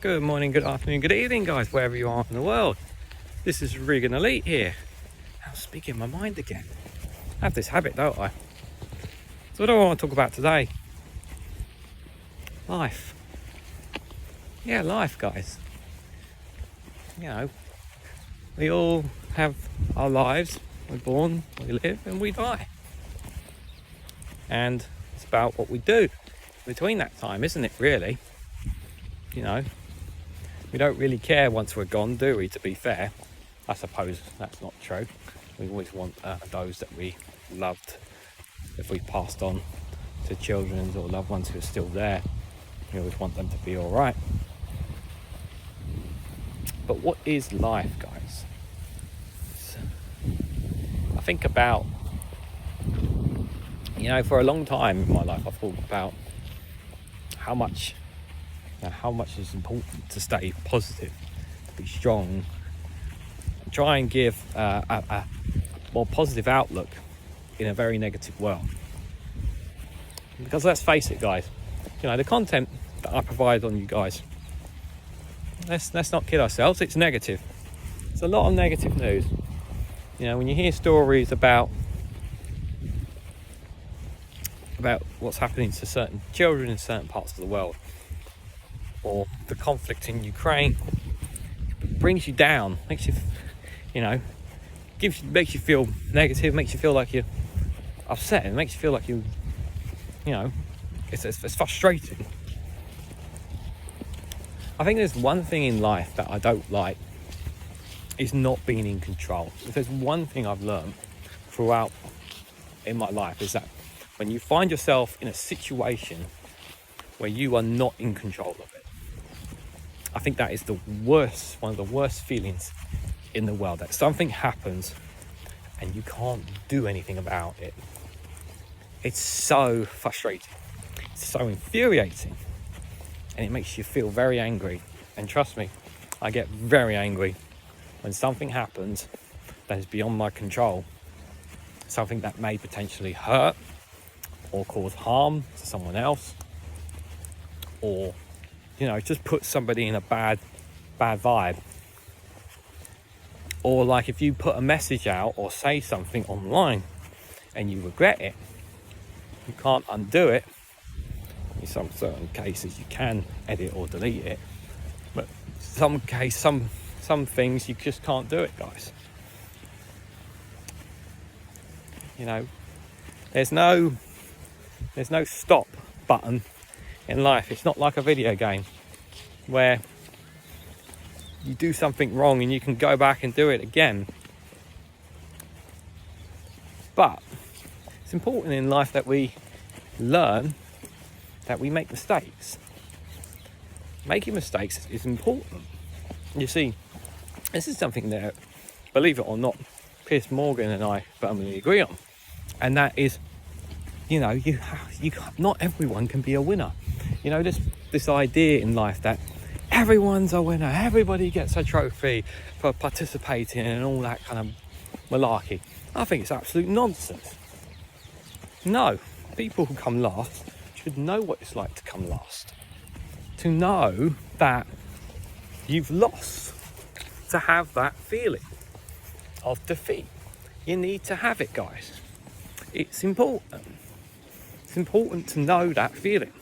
Good morning, good afternoon, good evening, guys, wherever you are in the world. This is REGANELITE here. I'm speaking my mind again. I have this habit, don't I? So what do I want to talk about today? Life. Yeah, life, guys. You know, we all have our lives. We're born, we live, and we die. And it's about what we do between that time, isn't it, really? You know, we don't really care once we're gone, do we, to be fair? I suppose that's not true. We always want those that we loved, if we passed on to children or loved ones who are still there, we always want them to be all right. But what is life, guys? I think about, you know, for a long time in my life, I've thought about how much is important to stay positive, to be strong, and try and give a more positive outlook in a very negative world. Because let's face it, guys, you know, the content that I provide on you guys, let's not kid ourselves, it's negative. It's a lot of negative news. You know, when you hear stories about what's happening to certain children in certain parts of the world, or the conflict in Ukraine, it brings you down, makes you, you know, makes you feel negative, makes you feel like you're upset, and makes you feel like you know, it's frustrating. I think there's one thing in life that I don't like, is not being in control. If there's one thing I've learned throughout in my life, is that when you find yourself in a situation where you are not in control of it, I think that is one of the worst feelings in the world, that something happens and you can't do anything about it. It's so frustrating, it's so infuriating, and it makes you feel very angry. And trust me, I get very angry when something happens that is beyond my control, something that may potentially hurt or cause harm to someone else, or, you know, just put somebody in a bad vibe. Or like if you put a message out or say something online and you regret it, you can't undo it. In some certain cases you can edit or delete it, but some things you just can't do it, guys. You know, there's no stop button in life. It's not like a video game where you do something wrong and you can go back and do it again. But it's important in life that we learn that we make mistakes. Making mistakes is important. You see, this is something that, believe it or not, Piers Morgan and I firmly agree on, and that is, you know, not everyone can be a winner. You know, this idea in life that everyone's a winner, everybody gets a trophy for participating and all that kind of malarkey. I think it's absolute nonsense. No, people who come last should know what it's like to come last. To know that you've lost, to have that feeling of defeat. You need to have it, guys. It's important. It's important to know that feeling,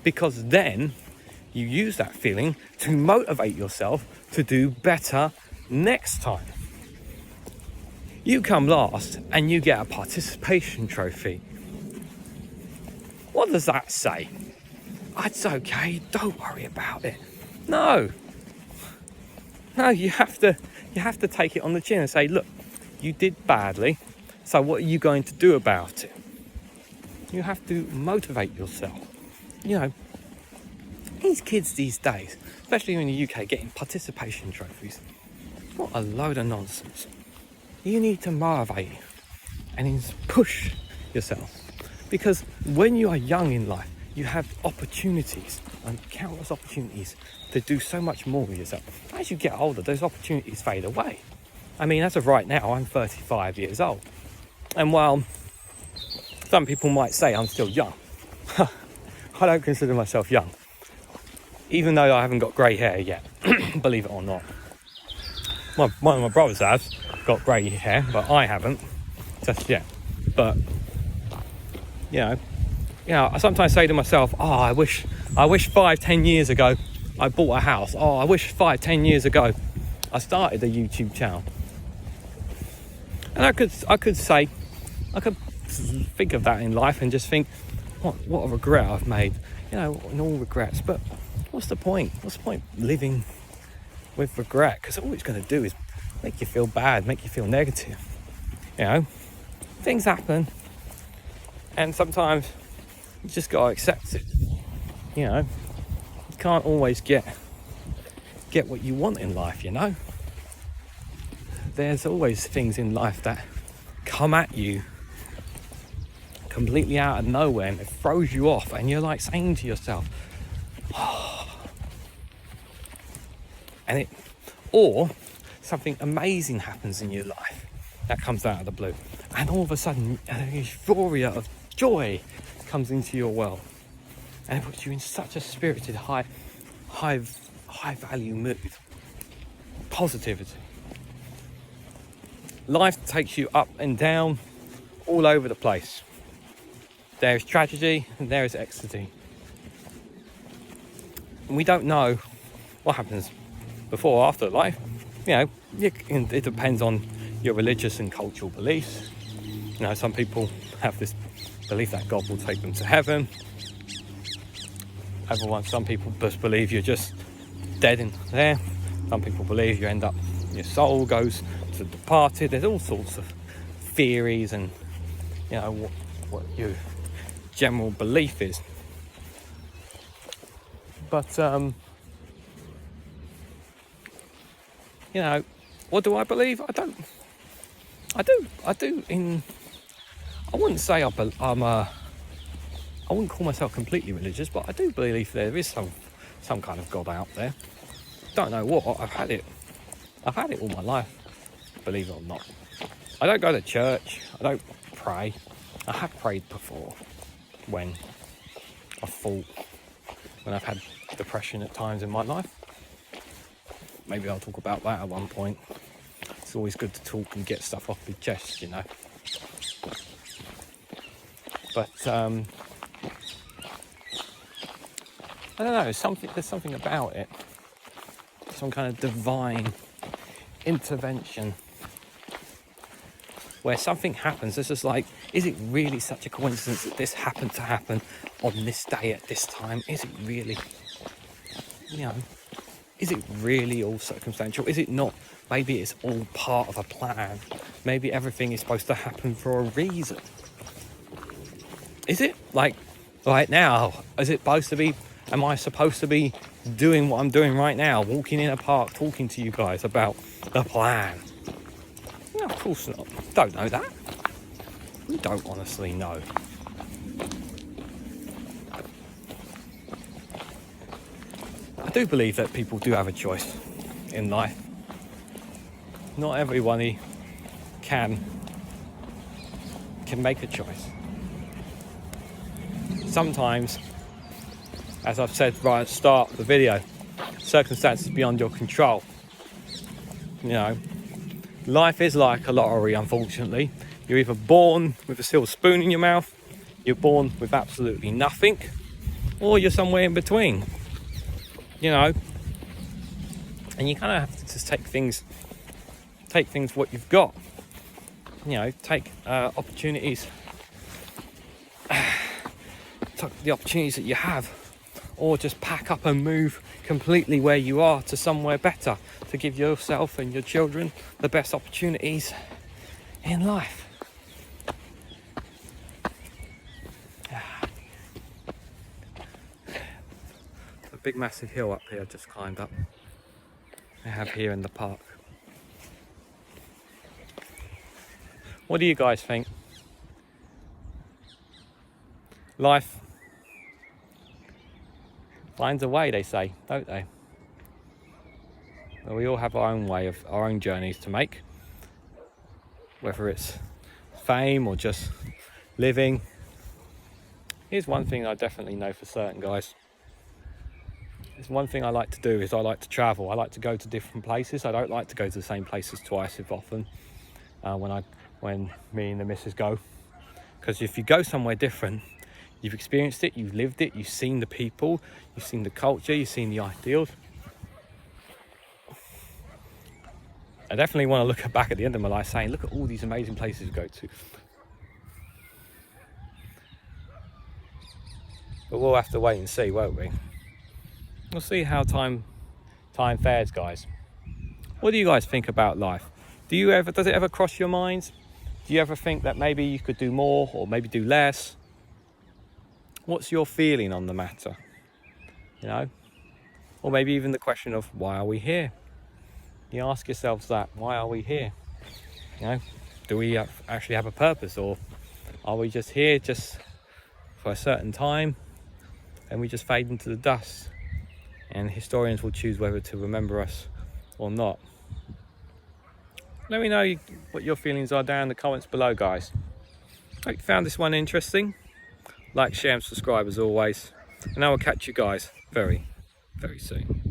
because then you use that feeling to motivate yourself to do better next time. You come last and you get a participation trophy. What does that say? It's okay, don't worry about it. No, you have to take it on the chin and say, look, you did badly, so what are you going to do about it? You have to motivate yourself. You know, these kids these days, especially in the UK, getting participation trophies, what a load of nonsense. You need to motivate and push yourself, because when you are young in life, you have opportunities, and countless opportunities, to do so much more with yourself. As you get older, those opportunities fade away. I mean, as of right now, I'm 35 years old, and while some people might say I'm still young, I don't consider myself young. even though I haven't got grey hair yet, believe it or not. One of my brothers has got grey hair, but I haven't just yet. But you know, I sometimes say to myself, oh, I wish 5-10 years ago I bought a house. Oh, I wish 5-10 years ago I started a YouTube channel. And I could think of that in life and just think, what a regret I've made, in all regrets. But what's the point? What's the point living with regret? Because all it's going to do is make you feel bad, make you feel negative. Things happen, and sometimes you just got to accept it. You can't always get what you want in life. There's always things in life that come at you completely out of nowhere, and it throws you off, and you're like saying to yourself, oh. Or something amazing happens in your life that comes out of the blue, and all of a sudden a euphoria of joy comes into your world, and it puts you in such a spirited, high value mood, positivity. Life takes you up and down, all over the place. There is tragedy and there is ecstasy. And we don't know what happens before or after life. It depends on your religious and cultural beliefs. Some people have this belief that God will take them to heaven. Some people just believe you're just dead in there. Some people believe you end up, your soul goes to the departed. There's all sorts of theories and what your general belief is. But what do I believe? I wouldn't say I wouldn't call myself completely religious, but I do believe there is some kind of God out there. Don't know what. I've had it all my life, believe it or not. I don't go to church. I don't pray. I have prayed before when I've had depression at times in my life. Maybe I'll talk about that at one point. It's always good to talk and get stuff off your chest, But I don't know. There's something about it. Some kind of divine intervention where something happens. It's just like, is it really such a coincidence that this happened to happen on this day at this time? Is it really? Is it really all circumstantial? Is it not? Maybe it's all part of a plan. Maybe everything is supposed to happen for a reason. Is it? Like right now, is it supposed to be? Am I supposed to be doing what I'm doing right now? Walking in a park, talking to you guys about the plan? No, of course not. Don't know that. We don't honestly know. I do believe that people do have a choice in life. Not everybody can make a choice. Sometimes, as I've said right at the start of the video, circumstances beyond your control. Life is like a lottery, unfortunately. You're either born with a silver spoon in your mouth, you're born with absolutely nothing, or you're somewhere in between. And you kind of have to just take things what you've got. Take opportunities, the opportunities that you have, or just pack up and move completely where you are to somewhere better, to give yourself and your children the best opportunities in life. A big massive hill up here I just climbed up. I have here in the park. What do you guys think? Life finds a way, they say, don't they? Well, we all have our own way, of our own journeys to make, whether it's fame or just living. Here's one thing I definitely know for certain, guys. it's one thing I like to do is I like to travel. I like to go to different places. I don't like to go to the same places twice as often when me and the missus go. Because if you go somewhere different, you've experienced it, you've lived it, you've seen the people, you've seen the culture, you've seen the ideals. I definitely want to look back at the end of my life saying, look at all these amazing places to go to. But we'll have to wait and see, won't we? We'll see how time fares, guys. What do you guys think about life? Does it ever cross your minds? Do you ever think that maybe you could do more or maybe do less? What's your feeling on the matter? You know? Or maybe even the question of, why are we here? You ask yourselves that, why are we here? You know, do we actually have a purpose, or are we just here just for a certain time and we just fade into the dust, and historians will choose whether to remember us or not? Let me know what your feelings are down in the comments below, guys. Hope you found this one interesting. Like, share and subscribe as always, and I will catch you guys very, very soon.